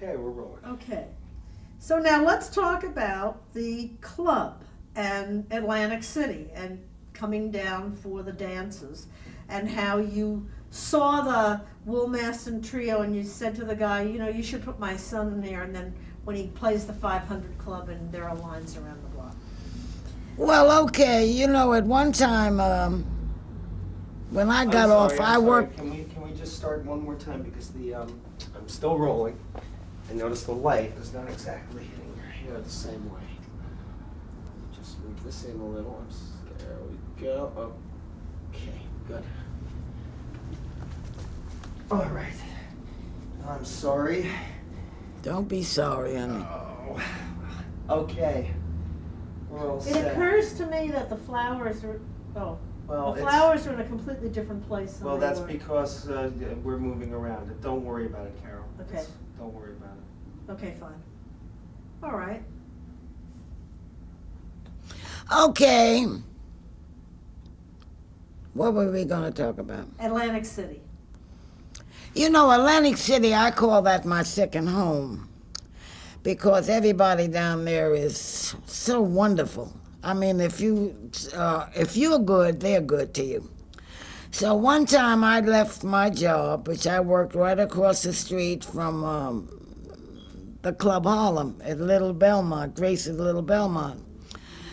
Okay, we're rolling. Okay. So now let's talk about the club and Atlantic City and coming down for the dances and how you saw the Woolmaston Trio and you said to the guy, you know, you should put my son in there, and then when he plays the 500 Club and there are lines around the block. Well, okay, you know, at one time, when I got off, I worked. Can we just start one more time, because I'm still rolling. I noticed the light is not exactly hitting your hair the same way. Just move this in a little. There we go. Okay, good. All right. I'm sorry. Don't be sorry, honey. Oh. Okay. We're all It set. occurs to me that the flowers are, Well, the flowers are in a completely different place than Well, they that's were. because we're moving around. Don't worry about it, Carol. Okay. Don't worry about it. Okay, fine. All right. Okay. What were we going to talk about? Atlantic City. You know, Atlantic City, I call that my second home, because everybody down there is so wonderful. I mean, if you're good, they're good to you. So one time I left my job, which I worked right across the street from the Club Harlem at Little Belmont, Grace's Little Belmont.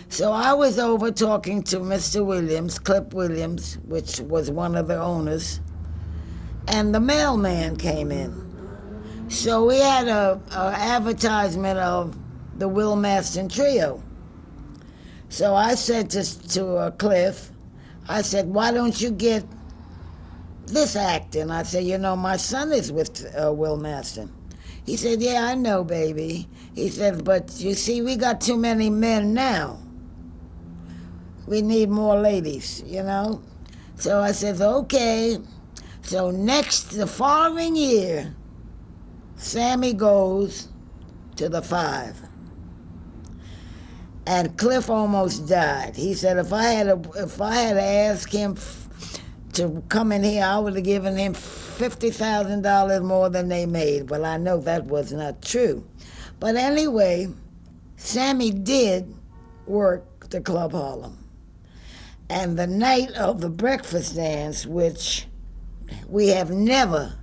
So I was over talking to Mr. Williams, Clip Williams, which was one of the owners, and the mailman came in. So we had a advertisement of the Woolmaston Trio. So I said to Cliff, I said, why don't you get this act? And I said, you know, my son is with Woolmaston. He said, yeah, I know, baby. He said, but you see, we got too many men now. We need more ladies, you know? So I said, okay. So the following year, Sammy goes to the 5. And Cliff almost died. He said, if I had asked him to come in here, I would have given him $50,000 more than they made. Well, I know that was not true. But anyway, Sammy did work the Club Harlem. And the night of the breakfast dance, which we have never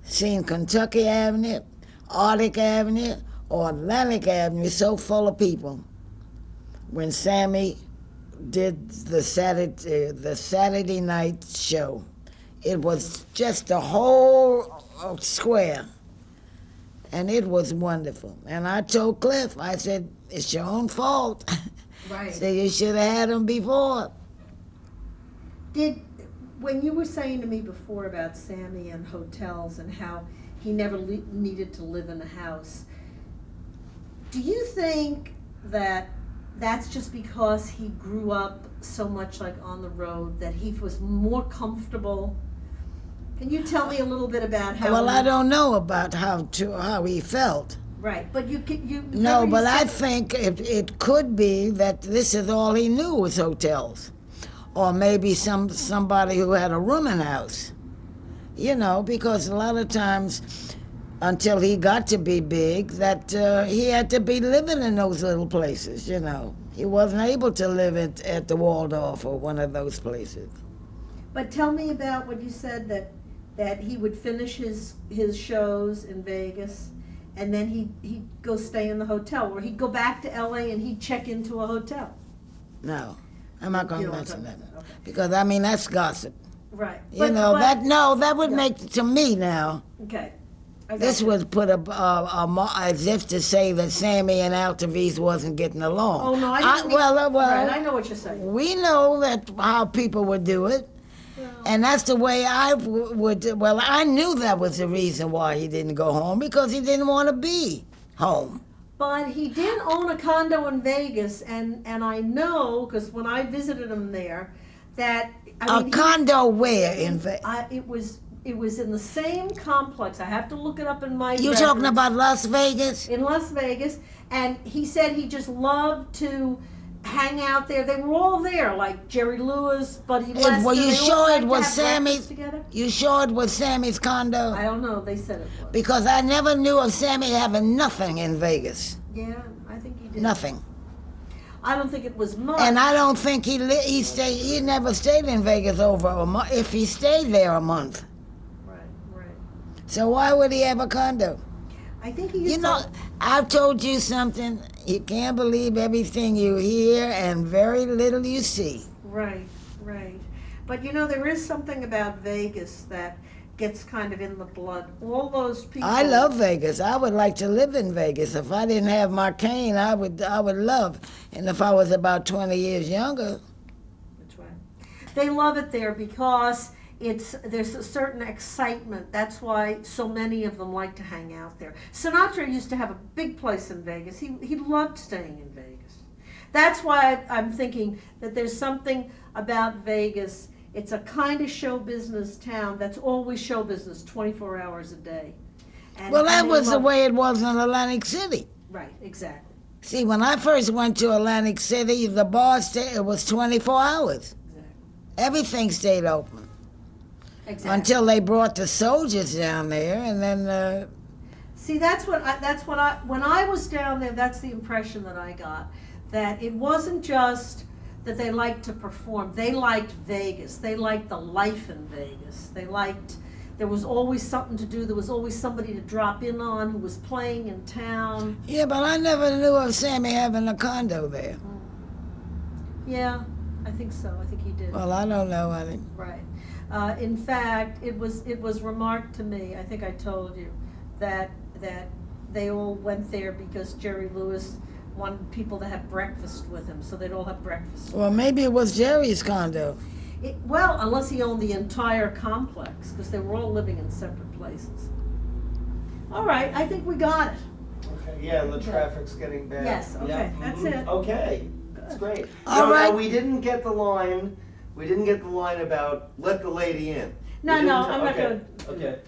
seen Kentucky Avenue, Arctic Avenue, or Atlantic Avenue so full of people, when Sammy did the Saturday night show. It was just the whole square, and it was wonderful. And I told Cliff, I said, it's your own fault. Right. So you should have had him before. When you were saying to me before about Sammy and hotels and how he never needed to live in a house, do you think that that's just because he grew up so much like on the road that he was more comfortable? Can you tell me a little bit about how? Well, I don't know about how he felt. Right, but you. No, but I think it could be that this is all he knew was hotels, or maybe somebody who had a rooming house. You know, because a lot of times, until he got to be big, that he had to be living in those little places. You know, he wasn't able to live at the Waldorf or one of those places. But tell me about what you said that he would finish his shows in Vegas, and then he'd go stay in the hotel, or he'd go back to LA and he'd check into a hotel. No, I'm not going to mention that. Okay. Because, I mean, that's gossip. Right. You know, that would make, to me now, Okay. this would put as if to say that Sammy and Altarese wasn't getting along. Oh, no, I didn't right, I know what you're saying. We know that how people would do it. And that's the way I would. Well, I knew that was the reason why he didn't go home, because he didn't want to be home. But he did own a condo in Vegas, and I know, because when I visited him there, that... condo where in Vegas? It was in the same complex. I have to look it up in my... You records. talking about Las Vegas? In Las Vegas, and he said he just loved to hang out there. They were all there, like Jerry Lewis, Buddy Lester. Well, you They all sure liked it to was have Sammy's? breakfast together. You sure it was Sammy's condo? I don't know. They said it was. Because I never knew of Sammy having nothing in Vegas. Yeah, I think he did. Nothing. I don't think it was much. And I don't think he never stayed in Vegas over a month, if he stayed there a month. Right, right. So why would he have a condo? I think he used You know, to. I've told you something. You can't believe everything you hear and very little you see. Right, right. But you know, there is something about Vegas that gets kind of in the blood. All those people. I love Vegas. I would like to live in Vegas. If I didn't have my cane, I would love. And if I was about 20 years younger. That's right. They love it there because there's a certain excitement. That's why so many of them like to hang out there. Sinatra used to have a big place in Vegas. He loved staying in Vegas. That's why I'm thinking that there's something about Vegas. It's a kind of show business town that's always show business 24 hours a day. Well, that they was the love it. way it was in Atlantic City. Right, exactly. See, when I first went to Atlantic City, the bar it was 24 hours. Exactly. Everything stayed open. Exactly. Until they brought the soldiers down there, and then See, when I was down there, that's the impression that I got. That it wasn't just that they liked to perform. They liked Vegas. They liked the life in Vegas. There was always something to do. There was always somebody to drop in on who was playing in town. yeah, but I never knew of Sammy having a condo there. Yeah, I think so. I think he did. Well, I don't know, honey. Right. In fact, it was remarked to me, I think I told you, that they all went there because Jerry Lewis wanted people to have breakfast with him, so they'd all have breakfast. Well, maybe it was Jerry's condo. Well, unless he owned the entire complex, because they were all living in separate places. All right, I think we got it. Okay, yeah, and the Okay. traffic's getting bad. Yes, okay, Yeah, that's mhm. it. Okay, that's great. All No, right. we didn't get the line, about let the lady in. No, We didn't no, ta- I'm not okay, gonna. Okay,